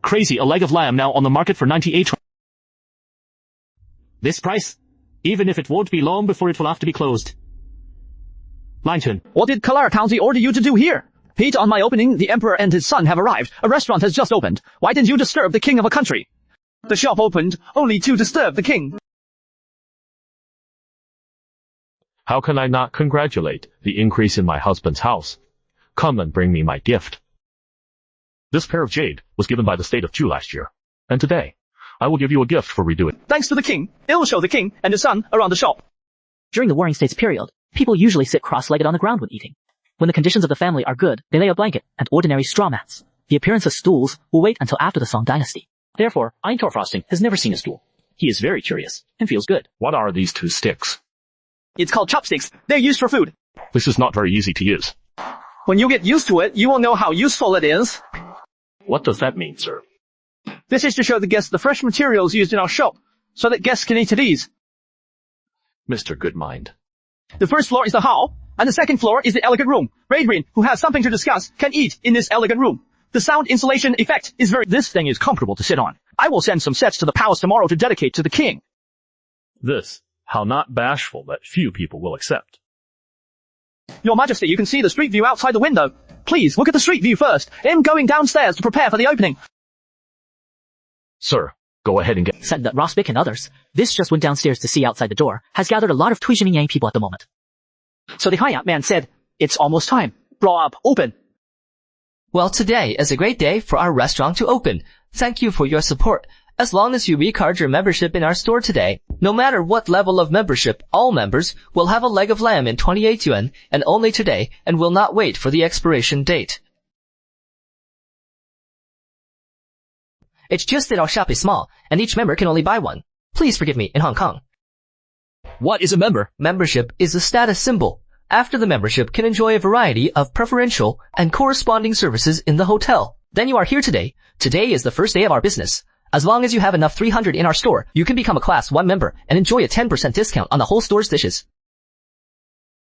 Crazy, a leg of lamb now on the market for 98. This price? Even if it won't be long before it will have to be closed. Langton. What did Kalar County order you to do here? Pete, on my opening, the emperor and his son have arrived. A restaurant has just opened. Why didn't you disturb the king of a country? The shop opened only to disturb the king. How can I not congratulate the increase in my husband's house? Come and bring me my gift. This pair of jade was given by the state of Chu last year, and today I will give you a gift for redoing. Thanks to the king, it will show the king and his son around the shop. During the Warring States period, people usually sit cross-legged on the ground when eating. When the conditions of the family are good, they lay a blanket and ordinary straw mats. The appearance of stools will wait until after the Song dynasty. Therefore, Eintor Frosting has never seen a stool. He is very curious and feels good. What are these 2 sticks? It's called chopsticks. They're used for food. This is not very easy to use. When you get used to it, you will know how useful it is. What does that mean, sir? This is to show the guests the fresh materials used in our shop, so that guests can eat at ease. Mr. Goodmind. The first floor is the hall, and the second floor is the elegant room. Radrin, who has something to discuss, can eat in this elegant room. The sound insulation effect is very— This thing is comfortable to sit on. I will send some sets to the palace tomorrow to dedicate to the king. This, how not bashful that few people will accept. Your Majesty, you can see the street view outside the window. Please, look at the street view first. I'm going downstairs to prepare for the opening. Sir, go ahead and get— Said that Rosbick and others, this just went downstairs to see outside the door, has gathered a lot of Yang people at the moment. So the Hayat man said, it's almost time. Blow up, open. Well, today is a great day for our restaurant to open. Thank you for your support. As long as you recard your membership in our store today, no matter what level of membership, all members will have a leg of lamb in 28 yuan and only today and will not wait for the expiration date. It's just that our shop is small and each member can only buy one. Please forgive me in Hong Kong. What is a member? Membership is a status symbol. After the membership can enjoy a variety of preferential and corresponding services in the hotel. Then you are here today. Today is the first day of our business. As long as you have enough 300 in our store, you can become a Class 1 member and enjoy a 10% discount on the whole store's dishes.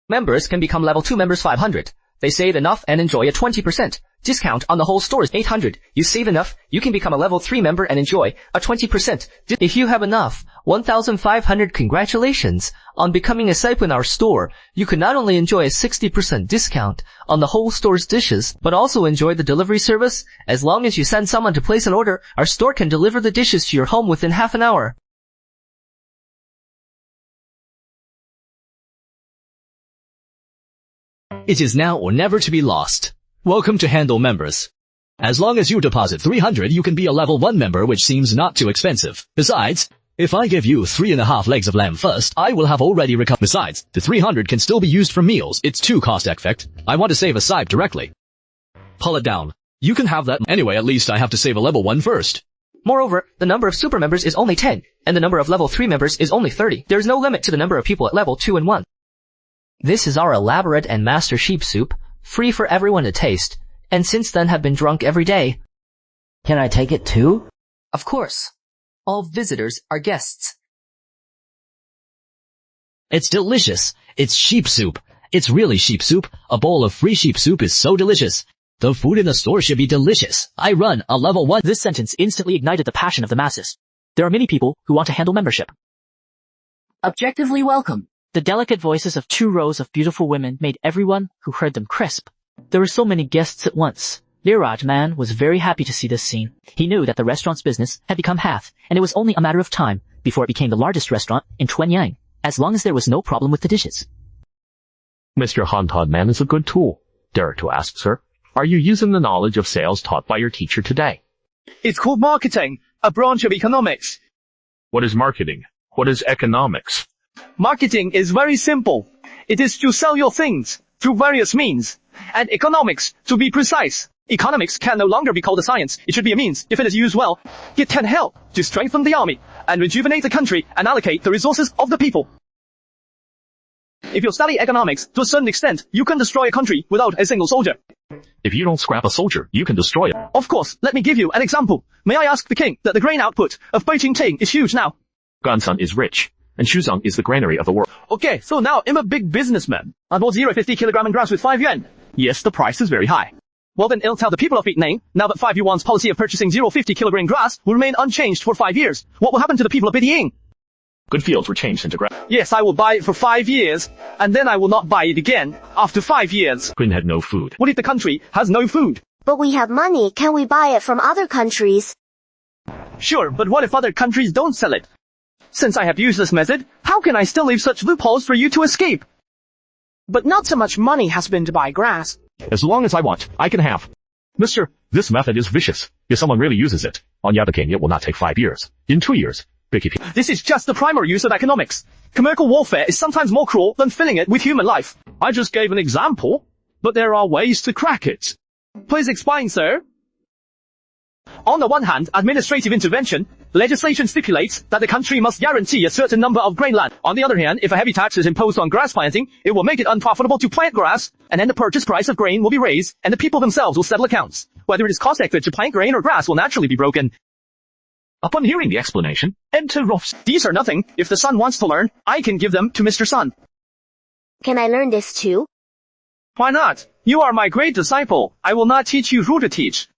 Members can become Level 2 members 500. They save enough and enjoy a 20% discount on the whole store's 800. You save enough, you can become a Level 3 member and enjoy a 20%. If you have enough, 1,500 congratulations on becoming a site in our store. You can not only enjoy a 60% discount on the whole store's dishes, but also enjoy the delivery service. As long as you send someone to place an order, our store can deliver the dishes to your home within half an hour. It is now or never to be lost. Welcome to Handle Members. As long as you deposit 300, you can be a level 1 member, which seems not too expensive. Besides, if I give you 3.5 legs of lamb first, I will have already recovered. Besides, the 300 can still be used for meals. It's too cost-effective. I want to save a side directly. Pull it down. You can have that. Anyway, at least I have to save a level 1 first. Moreover, the number of super members is only 10, and the number of level 3 members is only 30. There is no limit to the number of people at level 2 and 1. This is our elaborate and master sheep soup, free for everyone to taste, and since then have been drunk every day. Can I take it too? Of course. All visitors are guests. It's delicious. It's sheep soup. It's really sheep soup. A bowl of free sheep soup is so delicious. The food in the store should be delicious. I run a level 1. This sentence instantly ignited the passion of the masses. There are many people who want to handle membership. Objectively welcome. The delicate voices of 2 rows of beautiful women made everyone who heard them crisp. There were so many guests at once. Liraj man was very happy to see this scene. He knew that the restaurant's business had become half, and it was only a matter of time before it became the largest restaurant in Twenyang, as long as there was no problem with the dishes. Mr. Hantod Man is a good tool. Dare to ask, sir, are you using the knowledge of sales taught by your teacher today? It's called marketing, a branch of economics. What is marketing? What is economics? Marketing is very simple. It is to sell your things through various means. And economics, to be precise. Economics can no longer be called a science. It should be a means. If it is used well, it can help to strengthen the army and rejuvenate the country and allocate the resources of the people. If you study economics to a certain extent, you can destroy a country without a single soldier. If you don't scrap a soldier, you can destroy it. Of course, let me give you an example. May I ask the king that the grain output of Beijing Ting is huge now? Gansun is rich, and Shuzhong is the granary of the world. Okay, so now I'm a big businessman. I bought 0.50 kilogram in grass with 5 yuan. Yes, the price is very high. Well then, I'll tell the people of Beijing, now that 5 yuan's policy of purchasing 0.50 kilogram grass will remain unchanged for 5 years. What will happen to the people of Beijing? Good fields were changed into grass. Yes, I will buy it for 5 years, and then I will not buy it again after 5 years. Queen had no food. What if the country has no food? But we have money. Can we buy it from other countries? Sure, but what if other countries don't sell it? Since I have used this method, how can I still leave such loopholes for you to escape? But not so much money has been to buy grass. As long as I want, I can have. Mister, this method is vicious. If someone really uses it, on the other hand, it will not take 5 years. In 2 years, this is just the primary use of economics. Chemical warfare is sometimes more cruel than filling it with human life. I just gave an example, but there are ways to crack it. Please explain, sir. On the one hand, administrative intervention, legislation stipulates that the country must guarantee a certain number of grain land. On the other hand, if a heavy tax is imposed on grass planting, it will make it unprofitable to plant grass, and then the purchase price of grain will be raised, and the people themselves will settle accounts. Whether it is cost-effective to plant grain or grass will naturally be broken. Upon hearing the explanation, enter Rolf's. These are nothing. If the son wants to learn, I can give them to Mr. Sun. Can I learn this too? Why not? You are my great disciple. I will not teach you who to teach.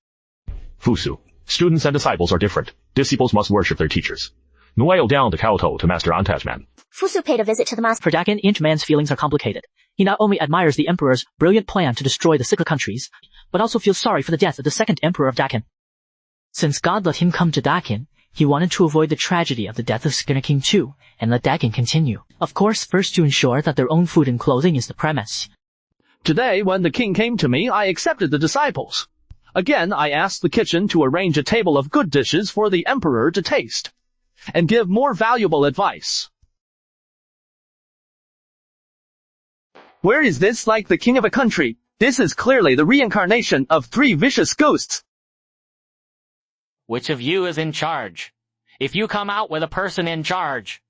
Fusu. Students and disciples are different. Disciples must worship their teachers. Noel down the kowtow to Master Antajman. Fusu paid a visit to the master. For Dakin, Inch Man's feelings are complicated. He not only admires the emperor's brilliant plan to destroy the Sikh countries, but also feels sorry for the death of the second emperor of Dakin. Since God let him come to Dakin, he wanted to avoid the tragedy of the death of Skinner King too, and let Dakin continue. Of course, first to ensure that their own food and clothing is the premise. Today, when the king came to me, I accepted the disciples. Again, I asked the kitchen to arrange a table of good dishes for the emperor to taste, and give more valuable advice. Where is this like the king of a country? This is clearly the reincarnation of 3 vicious ghosts. Which of you is in charge? If you come out with a person in charge,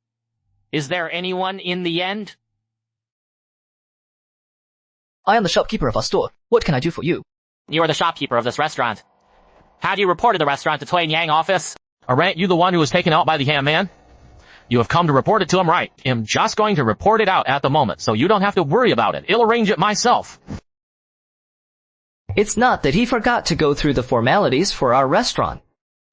Is there anyone in the end? I am the shopkeeper of our store. What can I do for you? You are the shopkeeper of this restaurant. Had you reported the restaurant to Tui Yang office? Aren't you the one who was taken out by the ham man? You have come to report it to him, right? I'm just going to report it out at the moment, so you don't have to worry about it. I'll arrange it myself. It's not that he forgot to go through the formalities for our restaurant.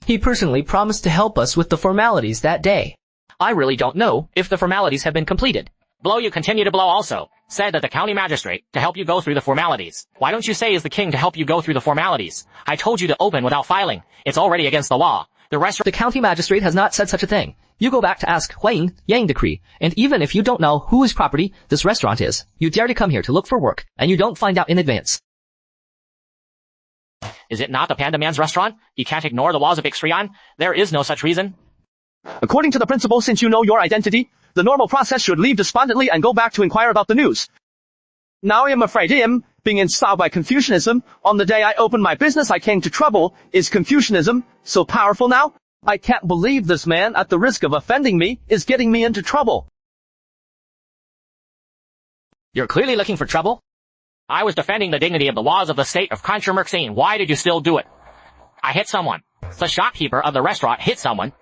He personally promised to help us with the formalities that day. I really don't know if the formalities have been completed. Blow you continue to blow also. Said that the county magistrate to help you go through the formalities. Why don't you say is the king to help you go through the formalities? I told you to open without filing. It's already against the law. The county magistrate has not said such a thing. You go back to ask Huaying Yang decree, and even if you don't know whose property this restaurant is, you dare to come here to look for work, and you don't find out in advance. Is it not the Panda Man's restaurant? You can't ignore the laws of Ixtrian. There is no such reason. According to the principle, since you know your identity, the normal process should leave despondently and go back to inquire about the news. Now I am afraid being instilled by Confucianism, on the day I opened my business I came to trouble. Is Confucianism so powerful now? I can't believe this man, at the risk of offending me, is getting me into trouble. You're clearly looking for trouble? I was defending the dignity of the laws of the state of Contra-Merxine. Why did you still do it? I hit someone. The shopkeeper of the restaurant hit someone.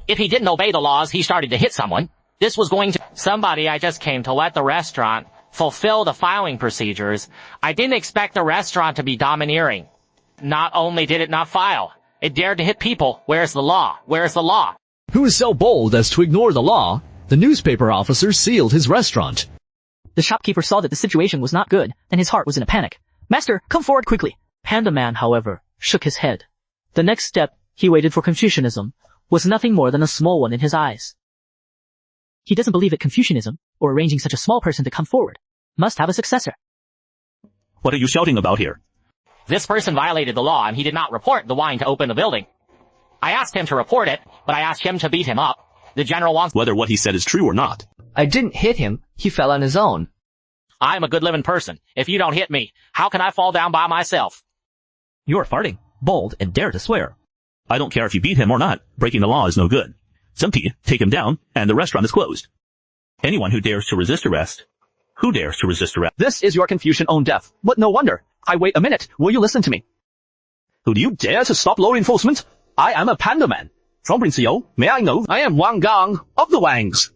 If he didn't obey the laws, he started to hit someone. This was going to... Somebody, I just came to let the restaurant fulfill the filing procedures. I didn't expect the restaurant to be domineering. Not only did it not file, it dared to hit people. Where's the law? Where's the law? Who is so bold as to ignore the law? The newspaper officer sealed his restaurant. The shopkeeper saw that the situation was not good, and his heart was in a panic. Master, come forward quickly. Panda Man, however, shook his head. The next step he waited for Confucianism was nothing more than a small one in his eyes. He doesn't believe that Confucianism, or arranging such a small person to come forward, must have a successor. What are you shouting about here? This person violated the law and he did not report the wine to open the building. I asked him to report it, but I asked him to beat him up. The general wants... Whether what he said is true or not. I didn't hit him. He fell on his own. I'm a good living person. If you don't hit me, how can I fall down by myself? You're farting, bold, and dare to swear. I don't care if you beat him or not. Breaking the law is no good. Sumti, take him down, and the restaurant is closed. Anyone who dares to resist arrest. Who dares to resist arrest? This is your Confucian own death. But no wonder. Wait a minute. Will you listen to me? Who do you dare to stop law enforcement? I am a Panda Man. From Prince Yo, may I know? I am Wang Gang of the Wangs.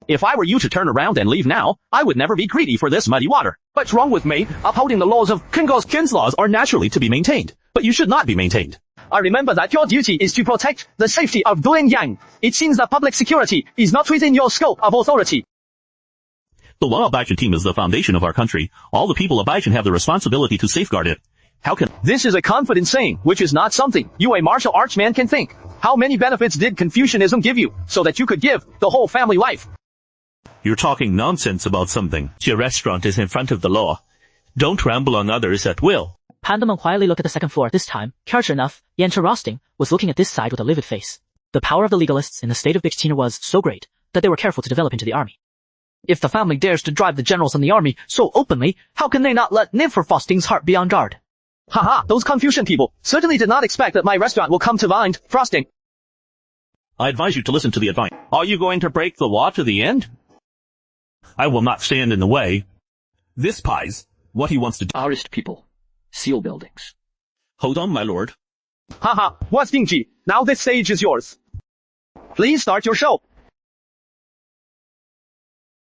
If I were you to turn around and leave now, I would never be greedy for this muddy water. What's wrong with me? Upholding the laws of Kin's laws are naturally to be maintained, but you should not be maintained. I remember that your duty is to protect the safety of Duan Yang. It seems that public security is not within your scope of authority. The law of Baishan team is the foundation of our country. All the people of Baishan have the responsibility to safeguard it. How can... This is a confident saying, which is not something you a martial arts man can think. How many benefits did Confucianism give you, so that you could give the whole family life? You're talking nonsense about something. Your restaurant is in front of the law. Don't ramble on others at will. Panda Man quietly looked at the second floor. This time, character enough, Yancha Rosting was looking at this side with a livid face. The power of the legalists in the state of Bixtina was so great that they were careful to develop into the army. If the family dares to drive the generals in the army so openly, how can they not let Frosting's heart be on guard? Haha, those Confucian people certainly did not expect that my restaurant will come to mind, Frosting. I advise you to listen to the advice. Are you going to break the law to the end? I will not stand in the way. This pies what he wants to do. Arrest people. Seal buildings. Hold on, my lord. Haha, what's Dingji? Now this stage is yours. Please start your show.